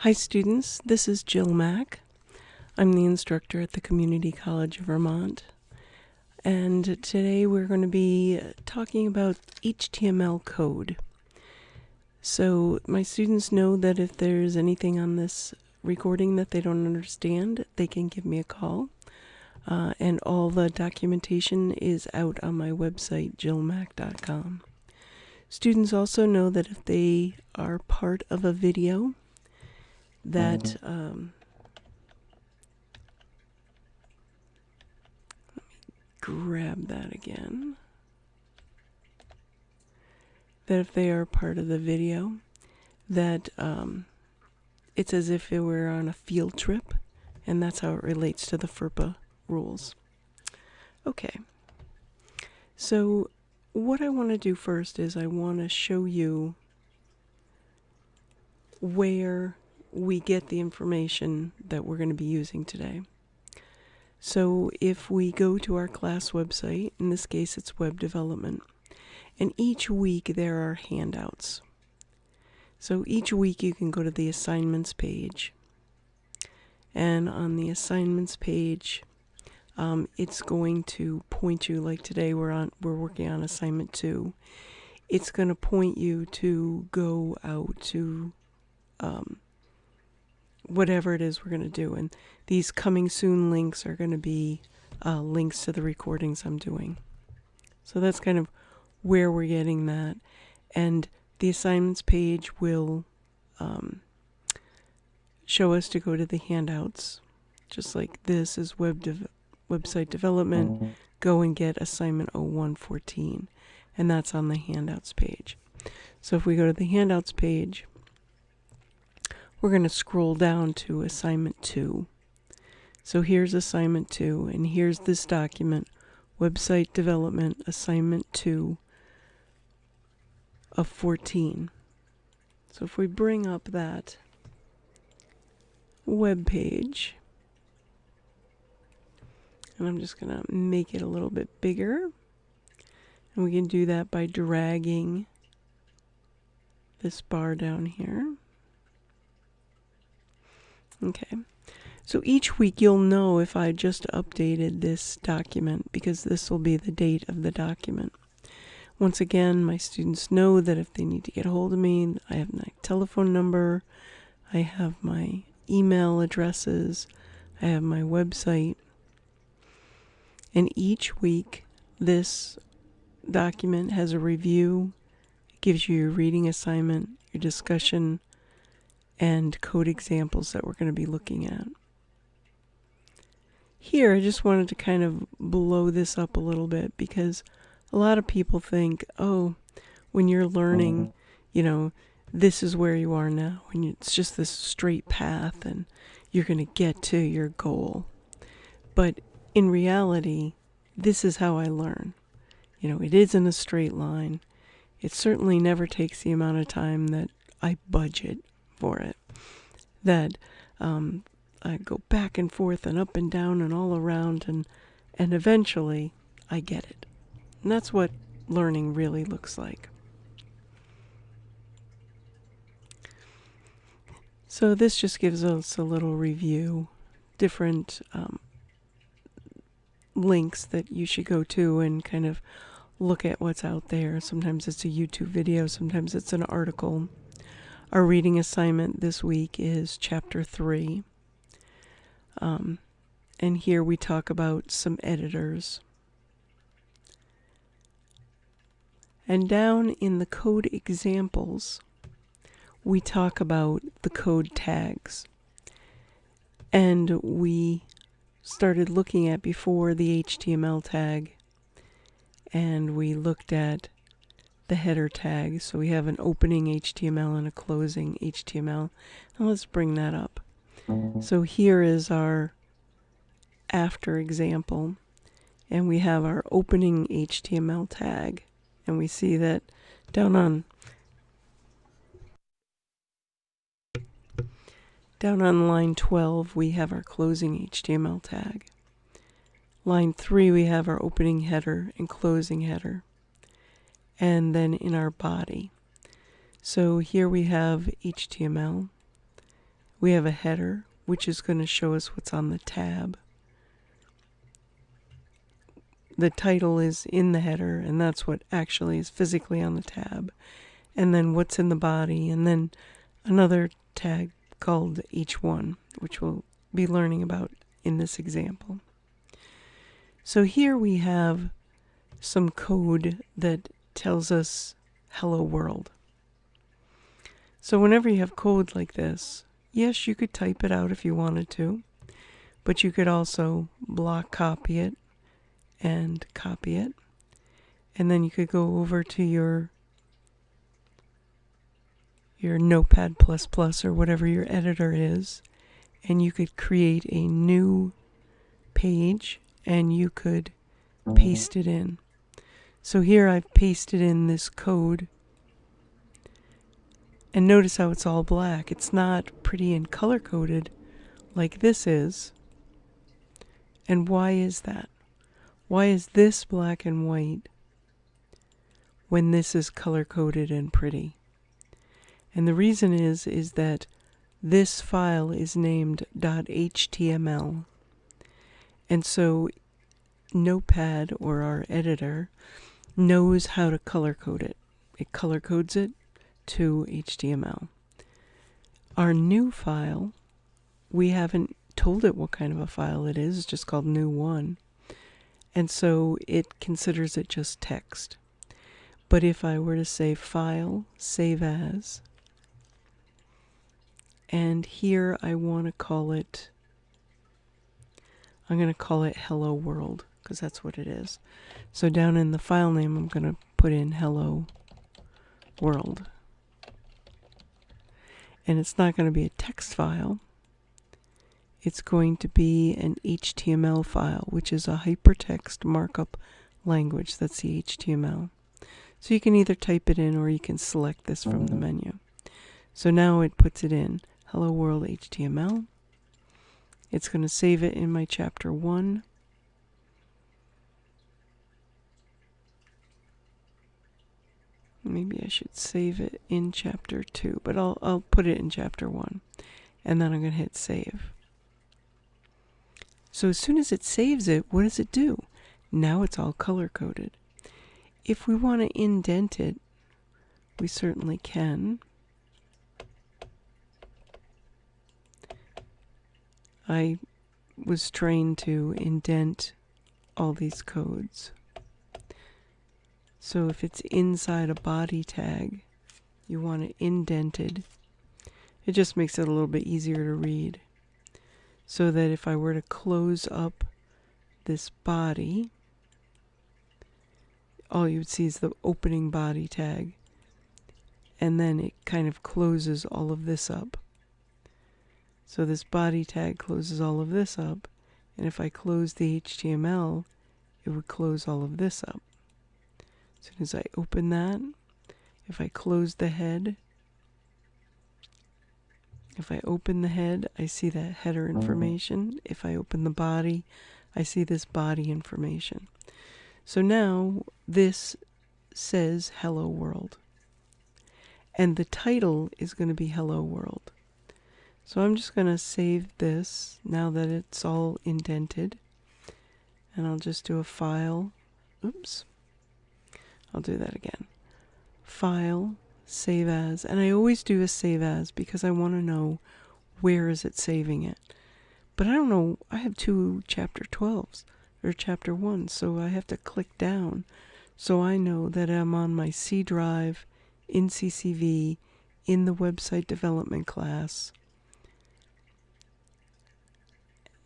Hi students, this is JilMac. I'm the instructor at the Community College of Vermont. And today we're going to be talking about HTML code. So my students know that if there's anything on this recording that they don't understand, they can give me a call. And all the documentation is out on my website, JilMac.com. Students also know that if they are part of a video that grab that again. That if they are part of the video, that it's as if it were on a field trip, and that's how it relates to the FERPA rules. Okay, so what I want to do first is I want to show you where we get the information that we're going to be using today. So if we go to our class website, in this case it's web development, and each week there are handouts. So each week you can go to the assignments page, and on the assignments page it's going to point you, like today we're working on assignment 2. It's going to point you to go out to whatever it is we're going to do, and these coming soon links are going to be links to the recordings I'm doing. So that's kind of where we're getting that, and the assignments page will show us to go to the handouts, just like this is website development, go and get assignment 0114, and that's on the handouts page. So if we go to the handouts page, we're going to scroll down to assignment 2. So here's assignment 2, and here's this document, website development assignment 2 of 14. So if we bring up that web page, and I'm just going to make it a little bit bigger, and we can do that by dragging this bar down here. Okay, so each week you'll know if I just updated this document, because this will be the date of the document. Once again, my students know that if they need to get a hold of me, I have my telephone number, I have my email addresses, I have my website, and each week this document has a review. It gives you your reading assignment, your discussion, and code examples that we're going to be looking at. Here, I just wanted to kind of blow this up a little bit, because a lot of people think, oh, when you're learning, you know, this is where you are now, and it's just this straight path, and you're going to get to your goal. But in reality, this is how I learn. You know, it isn't a straight line. It certainly never takes the amount of time that I budget for it. That I go back and forth and up and down and all around, and eventually I get it. And that's what learning really looks like. So this just gives us a little review, different links that you should go to and kind of look at what's out there. Sometimes it's a YouTube video, sometimes it's an article. Our reading assignment this week is chapter 3. And here we talk about some editors. And down in the code examples, we talk about the code tags. And we started looking at before the HTML tag, and we looked at the header tag. So we have an opening HTML and a closing HTML. Now let's bring that up. So here is our after example, and we have our opening HTML tag, and we see that down on line 12 we have our closing HTML tag. Line 3 we have our opening header and closing header, and then in our body. So here we have HTML, We have a header, which is going to show us what's on the tab. The title is in the header, and that's what actually is physically on the tab. And then what's in the body, and then another tag called H1, which we'll be learning about in this example. So here we have some code that tells us hello world. So whenever you have code like this, yes, you could type it out if you wanted to, but you could also block copy it and copy it. And then you could go over to your Notepad++ or whatever your editor is, and you could create a new page and you could paste it in. So here I've pasted in this code, and notice how it's all black. It's not pretty and color-coded like this is. And why is that? Why is this black and white when this is color-coded and pretty? And the reason is that this file is named .html. And so Notepad, or our editor, knows how to color code it. It color codes it to HTML. Our new file, we haven't told it what kind of a file it is. It's just called new1. And so it considers it just text. But if I were to say File, Save As, and here I want to call it, I'm going to call it Hello World, because that's what it is. So down in the file name, I'm going to put in Hello World. And it's not going to be a text file. It's going to be an HTML file, which is a hypertext markup language. That's the HTML. So you can either type it in or you can select this from the menu. So now it puts it in Hello World HTML. It's going to save it in my chapter 1. Maybe I should save it in chapter 2, but I'll put it in chapter 1. And then I'm going to hit save. So as soon as it saves it, what does it do? Now it's all color-coded. If we want to indent it, we certainly can. I was trained to indent all these codes. So if it's inside a body tag, you want it indented. It just makes it a little bit easier to read. So that if I were to close up this body, all you would see is the opening body tag. And then it kind of closes all of this up. So this body tag closes all of this up. And if I close the HTML, it would close all of this up. As soon as I open that, if I close the head, if I open the head, I see that header information. If I open the body, I see this body information. So now this says Hello World. And the title is going to be Hello World. So I'm just going to save this now that it's all indented. And I'll just do a file. Oops. I'll do that again. File, save as. And I always do a save as because I want to know where is it saving it. But I don't know. I have 2 chapter 12s or chapter 1. So I have to click down. So I know that I'm on my C drive in CCV in the website development class.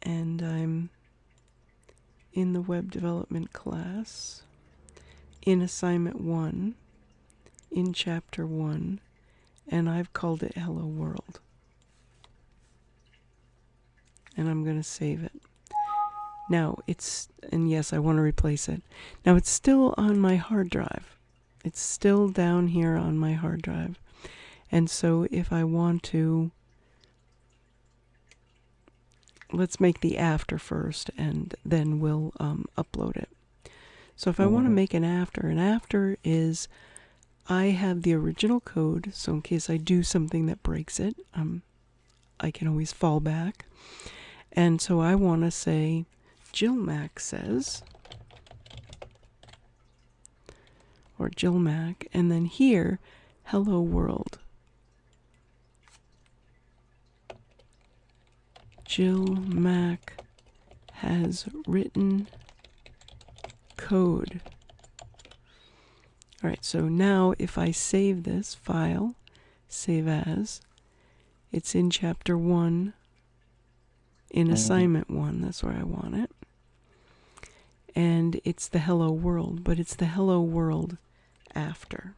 And I'm in the web development class in assignment 1 in chapter 1, and I've called it Hello World. And I'm going to save it. Now it's, and yes, I want to replace it. Now it's still on my hard drive. It's still down here on my hard drive. And so if I want to, let's make the after first, and then we'll upload it. So if I want to make an after is I have the original code, so in case I do something that breaks it, I can always fall back. And so I want to say JilMac says, or JilMac, and then here, hello world. JilMac has written code. All right, so now if I save this file, save as, it's in chapter 1, in assignment 1, that's where I want it. And it's the hello world, but it's the hello world after.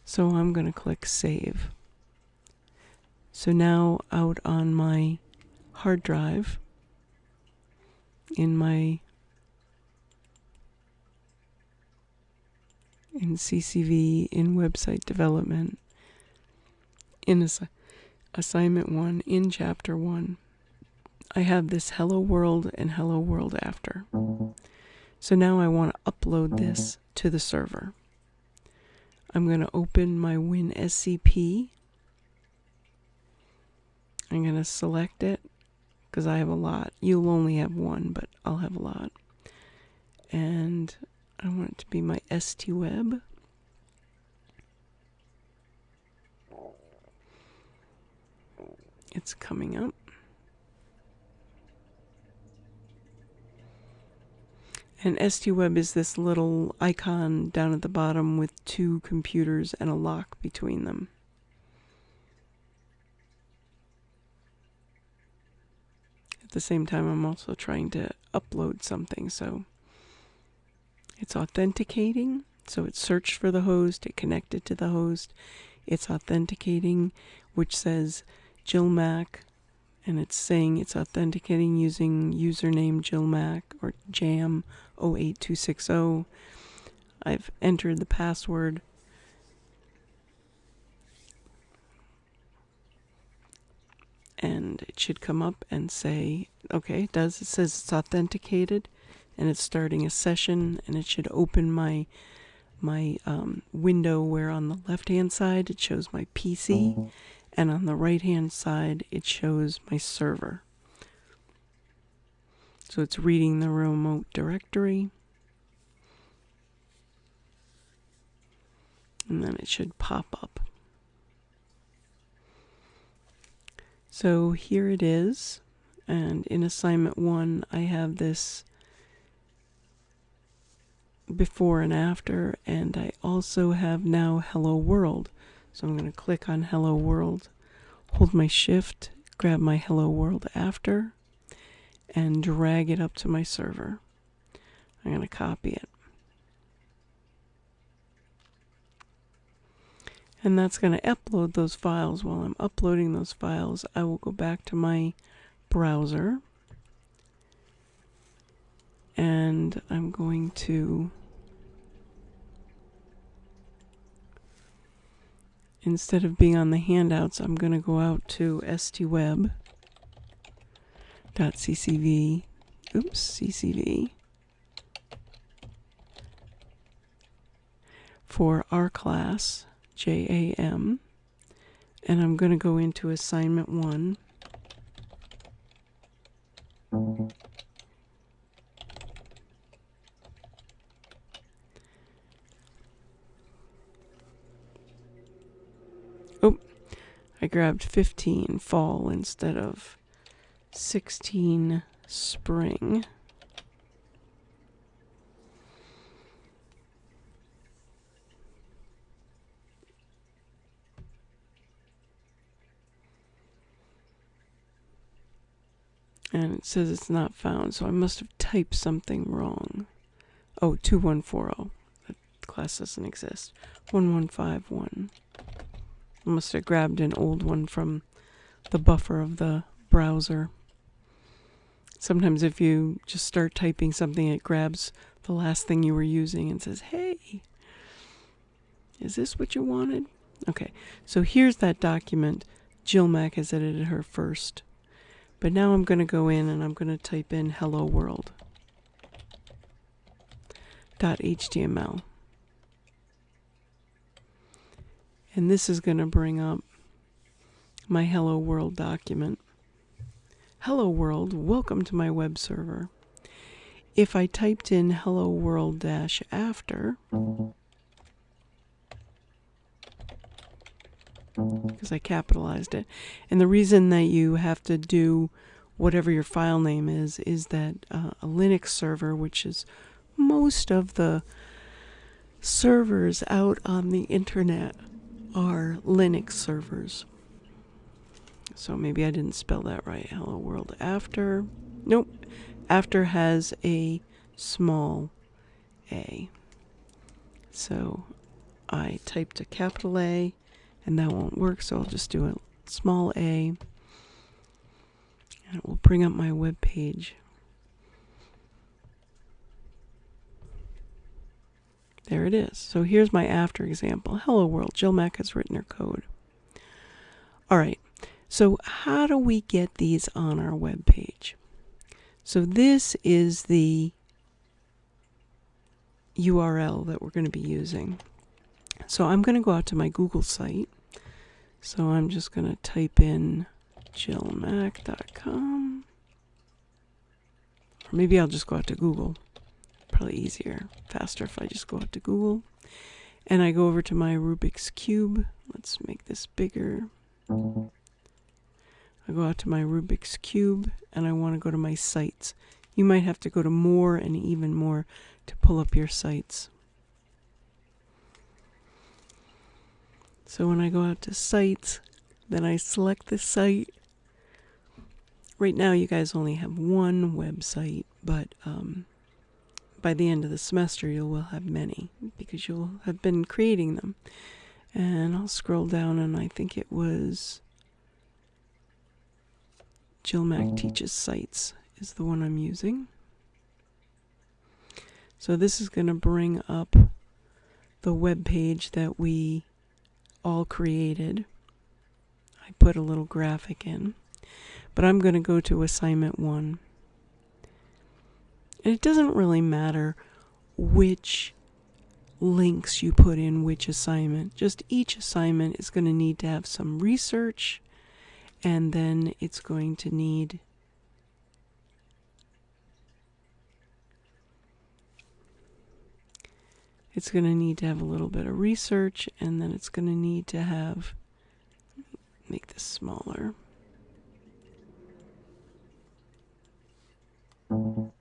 So I'm going to click save. So now out on my hard drive, in CCV, in website development, in assignment 1, in chapter 1, I have this hello world and hello world after. So now I want to upload this to the server. I'm going to open my WinSCP. I'm going to select it because I have a lot. You'll only have one, but I'll have a lot. And I want it to be my STWeb. It's coming up. And STWeb is this little icon down at the bottom with 2 computers and a lock between them. At the same time, I'm also trying to upload something, so it's authenticating. So it searched for the host, it connected to the host, it's authenticating, which says JilMac, and it's saying it's authenticating using username JilMac or jam08260. I've entered the password. And it should come up and say, okay, it does. It says it's authenticated, and it's starting a session, and it should open my window where on the left-hand side it shows my PC, and on the right-hand side it shows my server. So it's reading the remote directory, and then it should pop up. So here it is, and in assignment 1 I have this before and after, and I also have now hello world. So I'm going to click on hello world, hold my shift, grab my hello world after, and drag it up to my server. I'm going to copy it. And that's going to upload those files. While I'm uploading those files, I will go back to my browser, and I'm going to, instead of being on the handouts, I'm going to go out to stweb.ccv, for our class, JAM, and I'm going to go into assignment 1. Oh, I grabbed 15 fall instead of 16 spring. And it says it's not found, so I must have typed something wrong. Oh, 2140. That class doesn't exist. 1151. I must have grabbed an old one from the buffer of the browser. Sometimes if you just start typing something, it grabs the last thing you were using and says, hey, is this what you wanted? Okay, so here's that document. JilMac has edited her first. But now I'm going to go in and I'm going to type in hello world.html. And this is going to bring up my Hello World document. Hello World, welcome to my web server. If I typed in hello world-after, because I capitalized it, and the reason that you have to do whatever your file name is that a Linux server, which is most of the servers out on the internet, are Linux servers. So maybe I didn't spell that right. Hello world after. Nope. After has a small a. So I typed a capital A, and that won't work, so I'll just do a small a. And it will bring up my web page. There it is. So here's my after example. Hello world, JilMac has written her code. All right. So how do we get these on our web page? So this is the URL that we're going to be using. So I'm going to go out to my Google site. So I'm just going to type in JilMac.com. Or maybe I'll just go out to Google. Probably easier, faster if I just go out to Google. And I go over to my Rubik's Cube. Let's make this bigger. I go out to my Rubik's Cube, and I want to go to my sites. You might have to go to more and even more to pull up your sites. So when I go out to sites, then I select the site. Right now you guys only have one website, but by the end of the semester you will have many because you'll have been creating them. And I'll scroll down, and I think it was JilMac Teaches Sites is the one I'm using. So this is going to bring up the web page that we all created. I put a little graphic in, but I'm going to go to assignment 1. And it doesn't really matter which links you put in which assignment. Just each assignment is going to need to have some research, and then it's going to need to have a little bit of research, and then it's going to need to have, make this smaller. There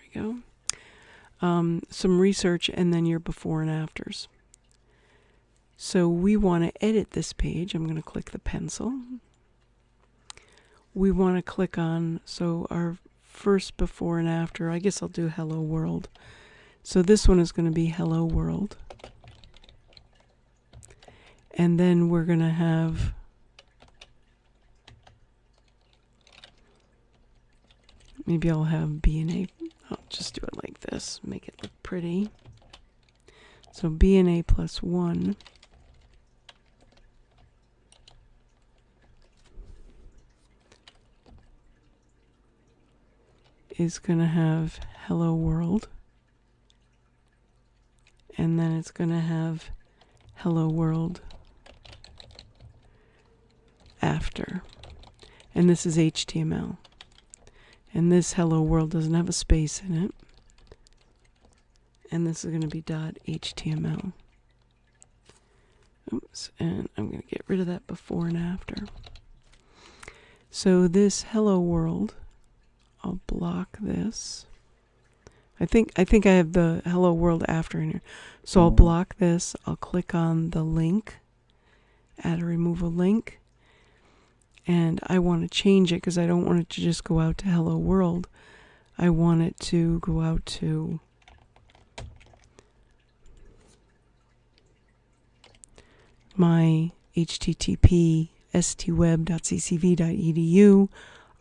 we go. Some research, and then your before and afters. So we want to edit this page. I'm going to click the pencil. We want to click on, so our first before and after, I guess I'll do hello world. So this one is going to be hello world. And then we're going to have maybe I'll have B and A. I'll just do it like this, make it look pretty. So B and A plus 1 is going to have hello world, and then it's going to have hello world after, and this is HTML, and this hello world doesn't have a space in it, and this is going to be .html. Oops, and I'm going to get rid of that before and after. So this hello world, I'll block this. I think I have the hello world after in here. So I'll block this. I'll click on the link, add or remove a link. And I want to change it because I don't want it to just go out to hello world. I want it to go out to my http stweb.ccv.edu.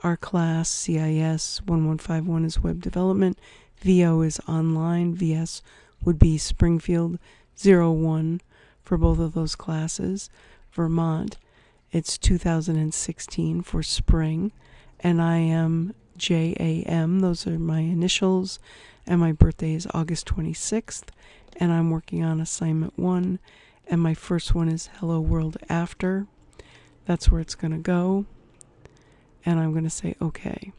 Our class, CIS 1151 is web development. VO is online. VS would be Springfield 01 for both of those classes. Vermont, it's 2016 for spring. And I am JAM. Those are my initials. And my birthday is August 26th. And I'm working on assignment 1. and my first one is Hello World After. That's where it's going to go, and I'm going to say OK.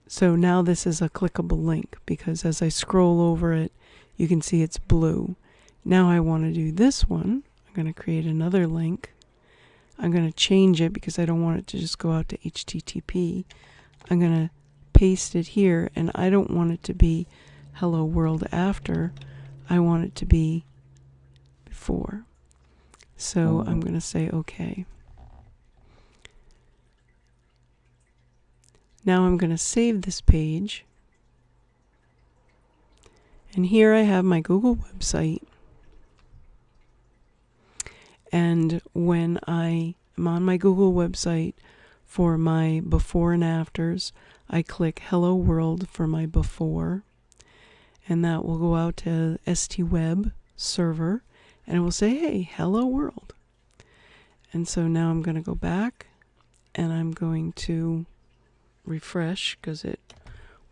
So now this is a clickable link, because as I scroll over it, you can see it's blue. Now I want to do this one. I'm going to create another link. I'm going to change it because I don't want it to just go out to HTTP. I'm going to paste it here, and I don't want it to be Hello World After. I want it to be before. So I'm going to say OK. Now I'm going to save this page. And here I have my Google website. And when I am on my Google website for my before and afters, I click Hello World for my before. And that will go out to ST-Web server. And it will say, hey, hello world. And so now I'm going to go back. And I'm going to refresh, because it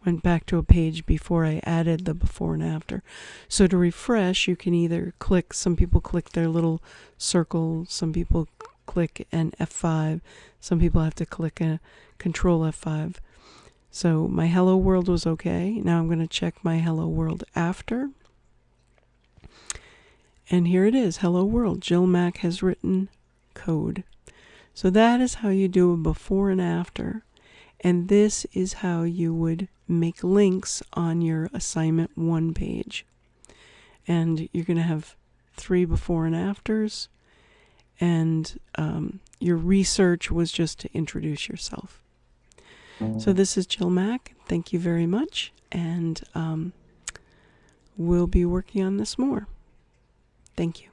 went back to a page before I added the before and after. So to refresh, you can either click, some people click their little circle, some people click an F5, some people have to click a Control F5. So my hello world was okay. Now I'm going to check my hello world after. And here it is, hello world. JilMac has written code. So that is how you do a before and after. And this is how you would make links on your assignment 1 page. And you're going to have 3 before and afters. And your research was just to introduce yourself. So this is JilMac. Thank you very much. And we'll be working on this more. Thank you.